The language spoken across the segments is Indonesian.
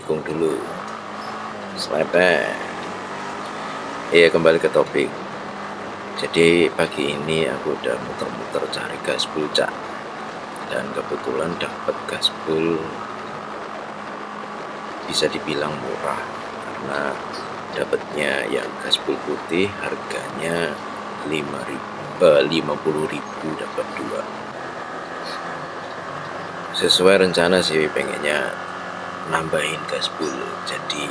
dukung dulu. Selepet. Iya, kembali ke topik. Jadi pagi ini aku udah muter-muter cari gaspol cak, dan kebetulan dapat gaspol bisa dibilang murah karena dapatnya yang gaspol putih harganya 50.000 dapat 2. Sesuai rencana sih, pengennya nambahin gaspol jadi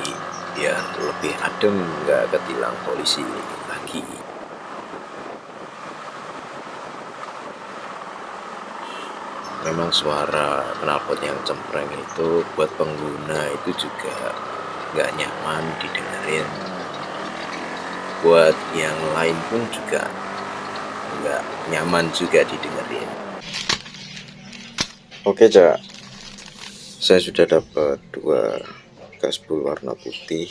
biar lebih adem, nggak ketilang polisi lagi. Memang suara knalpot yang cempreng itu buat pengguna itu juga nggak nyaman didengerin. Buat yang lain pun juga nggak nyaman juga didengerin. Oke cak, saya sudah dapat 2 gaspol warna putih.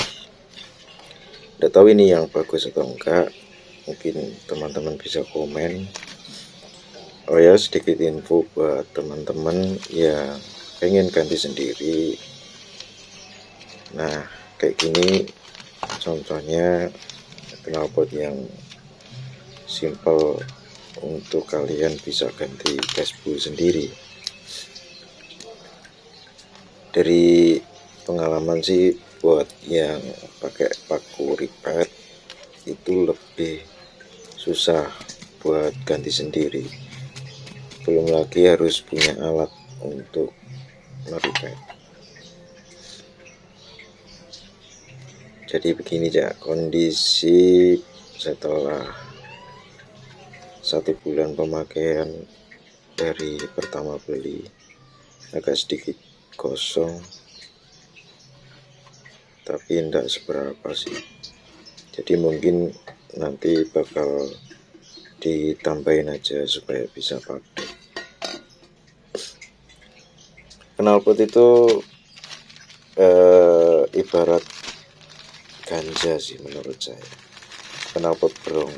Nggak tahu ini yang bagus atau enggak, mungkin teman-teman bisa komen. Oh ya, sedikit info buat teman-teman yang pengen ganti sendiri. Nah, kayak gini contohnya knalpot yang simple untuk kalian bisa ganti gaspol sendiri. Dari pengalaman sih, buat yang pakai paku ripet itu lebih susah buat ganti sendiri. Belum lagi harus punya alat untuk meripet. Jadi begini ya, kondisi setelah 1 bulan pemakaian dari pertama beli, agak sedikit kosong, tapi enggak seberapa sih. Jadi mungkin nanti bakal ditambahin aja supaya bisa pakai. Knalpot itu ibarat ganja sih menurut saya. Knalpot brong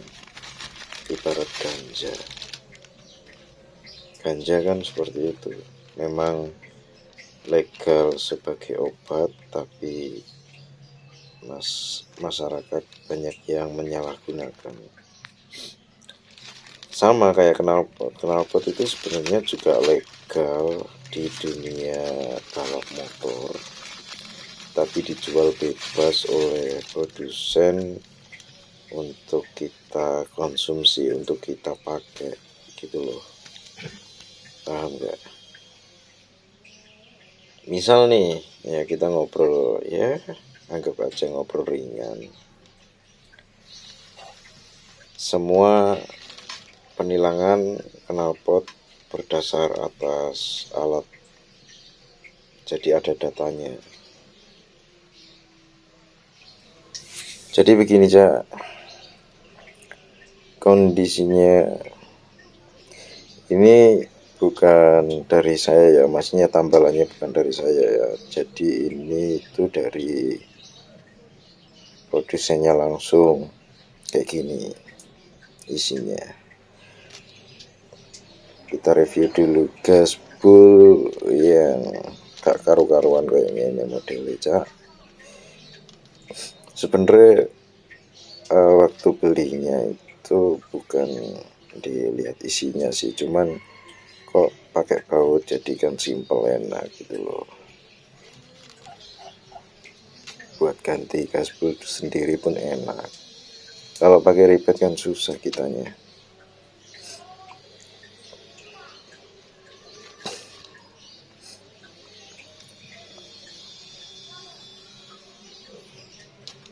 ibarat ganja. Ganja kan seperti itu, memang legal sebagai obat, tapi masyarakat banyak yang menyalahgunakan. Sama kayak knalpot itu sebenarnya juga legal di dunia balap motor, tapi dijual bebas oleh produsen untuk kita konsumsi, untuk kita pakai gitu loh. Paham gak? Misal nih ya, kita ngobrol, ya anggap aja ngobrol ringan. Semua penilangan knalpot berdasar atas alat, jadi ada datanya. Jadi begini cak, kondisinya ini bukan dari saya ya, maksudnya tambalannya bukan dari saya ya. Jadi ini itu dari produsennya langsung. Kayak gini isinya. Kita review dulu gaspol yang gak karu-karuan kayak gini modelnya cak. Sebenarnya waktu belinya itu bukan dilihat isinya sih, cuman kok pakai baut jadi kan simple, enak gitu loh. Buat ganti gaspol sendiri pun enak. Kalau pakai ribet kan susah kitanya.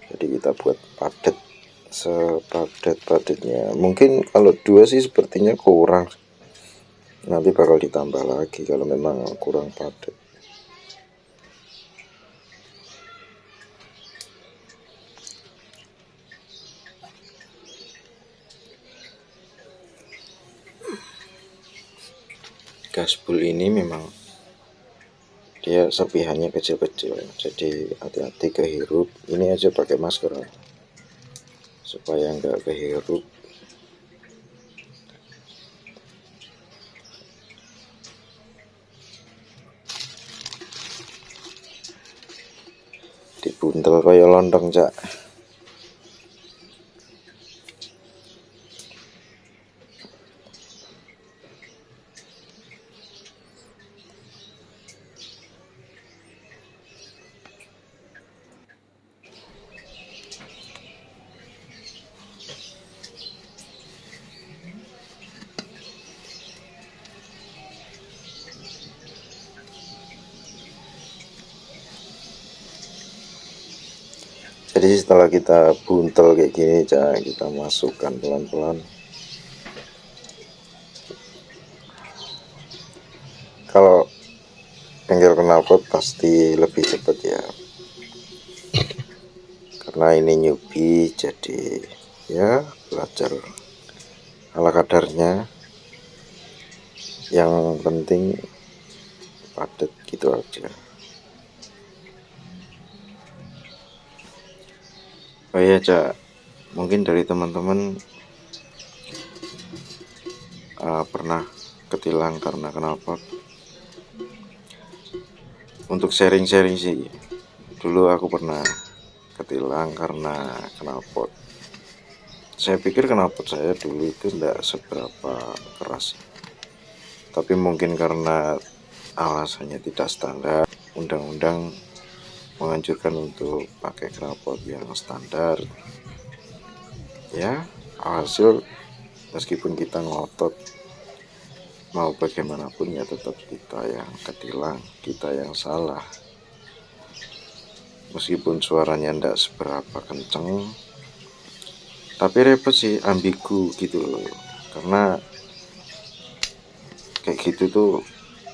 Jadi kita buat padat, sepadat-padatnya. Mungkin kalau 2 sih sepertinya kurang, nanti bakal ditambah lagi kalau memang kurang padat. Gaspol ini memang dia serpihannya kecil-kecil, jadi hati-hati kehirup. Ini aja pakai masker supaya nggak kehirup. koyo lontong, Cak. Jadi setelah kita buntel kayak gini, Cak, kita masukkan pelan-pelan. Kalau bengkel knalpot pasti lebih cepat ya, karena ini newbie, jadi ya belajar ala kadarnya. Yang penting padat gitu aja. Oh iya, Cak, mungkin dari teman-teman pernah ketilang karena knalpot. Untuk sharing-sharing sih, dulu aku pernah ketilang karena knalpot. Saya pikir knalpot saya dulu itu tidak seberapa keras, tapi mungkin karena alasannya tidak standar, undang-undang menganjurkan untuk pakai knalpot yang standar. Ya, hasil meskipun kita ngotot mau bagaimanapun ya tetap kita yang ketilang, kita yang salah. Meskipun suaranya tidak seberapa kenceng, tapi repot sih, ambigu gitu loh. Karena kayak gitu tuh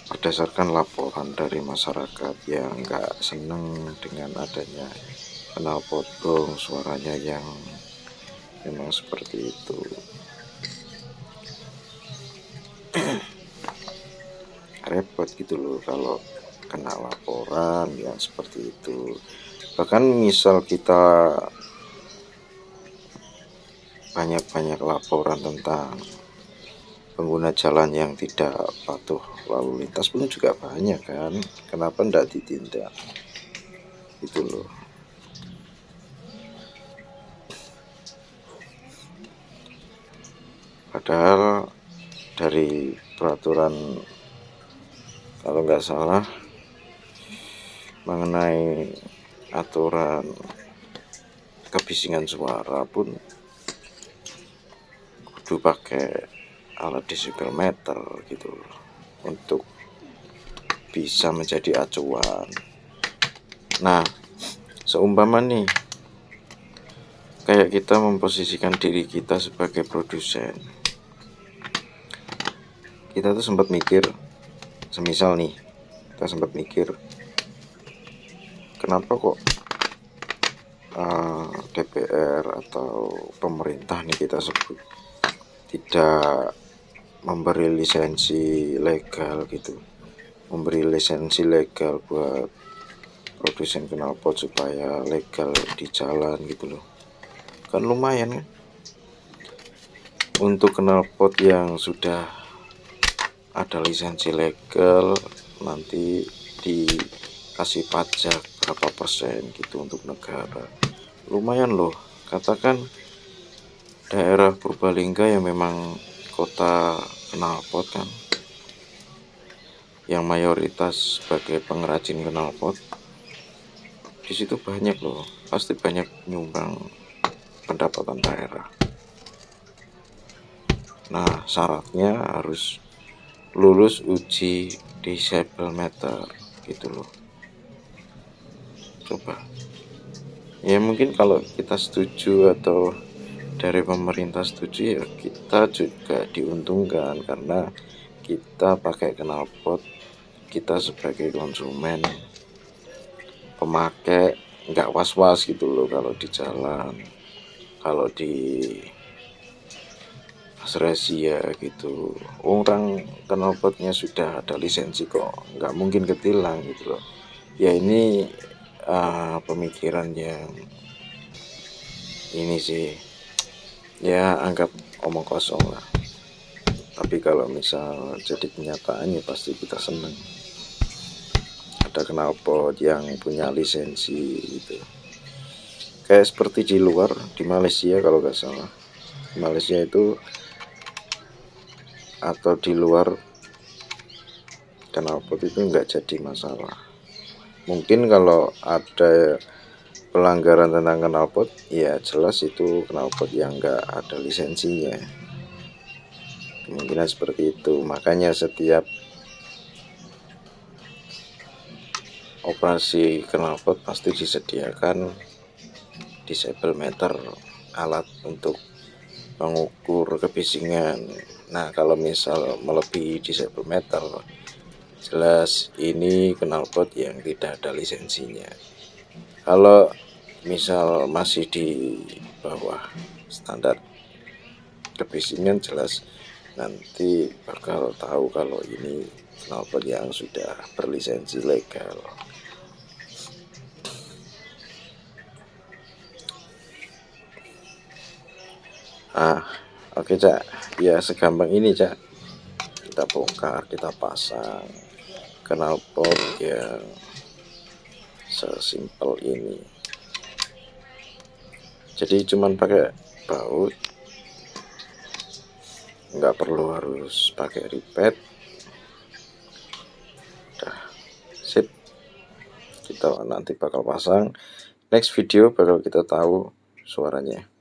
berdasarkan laporan dari masyarakat yang nggak seneng dengan adanya knalpot gong, suaranya yang memang seperti itu. Repot gitu loh kalau kena laporan yang seperti itu. Bahkan misal kita banyak-banyak laporan tentang pengguna jalan yang tidak patuh lalu lintas pun juga banyak kan, kenapa tidak ditindak gitu loh. Padahal dari peraturan, kalau nggak salah, mengenai aturan kebisingan suara pun kudu pakai alat desibel meter gitu untuk bisa menjadi acuan. Nah, seumpama nih kayak kita memposisikan diri kita sebagai produsen, kita tuh sempat mikir, semisal nih kita sempat mikir, kenapa kok DPR atau pemerintah nih kita sebut tidak memberi lisensi legal gitu, memberi lisensi legal buat produsen knalpot supaya legal di jalan gitu loh. Kan lumayan kan, untuk knalpot yang sudah ada lisensi legal nanti dikasih pajak berapa persen gitu untuk negara. Lumayan loh, katakan daerah Purbalingga yang memang kota knalpot kan, yang mayoritas sebagai pengrajin knalpot, di situ banyak loh, pasti banyak nyumbang pendapatan daerah. Nah, syaratnya harus lulus uji desibel meter gitu loh. Coba ya, mungkin kalau kita setuju atau dari pemerintah setuju ya kita juga diuntungkan, karena kita pakai knalpot, kita sebagai konsumen pemakai nggak was-was gitu loh kalau di jalan, kalau di pas razia gitu. Orang knalpotnya sudah ada lisensi kok, nggak mungkin ketilang gitu loh. Ya ini pemikiran yang ini sih ya, anggap omong kosong lah. Tapi kalau misal jadi kenyataan ya pasti kita seneng ada knalpot yang punya lisensi gitu. kayak seperti di luar, di Malaysia kalau nggak salah. Malaysia itu atau di luar knalpot itu nggak jadi masalah. Mungkin kalau ada pelanggaran tentang knalpot, ya jelas itu knalpot yang nggak ada lisensinya. Kemungkinan seperti itu. Makanya setiap operasi knalpot pasti disediakan disable meter, alat untuk mengukur kebisingan. Nah, kalau misal melebihi disable meter, jelas ini knalpot yang tidak ada lisensinya. Kalau misal masih di bawah standar kebisingan, jelas nanti bakal tahu kalau ini knalpot yang sudah berlisensi legal. Oke Cak, ya segampang ini Cak, kita bongkar, kita pasang knalpot yang sesimpel ini. Jadi cuman pakai baut, nggak perlu harus pakai ripet. Dah, sip. Kita nanti bakal pasang, next video bakal kita tahu suaranya.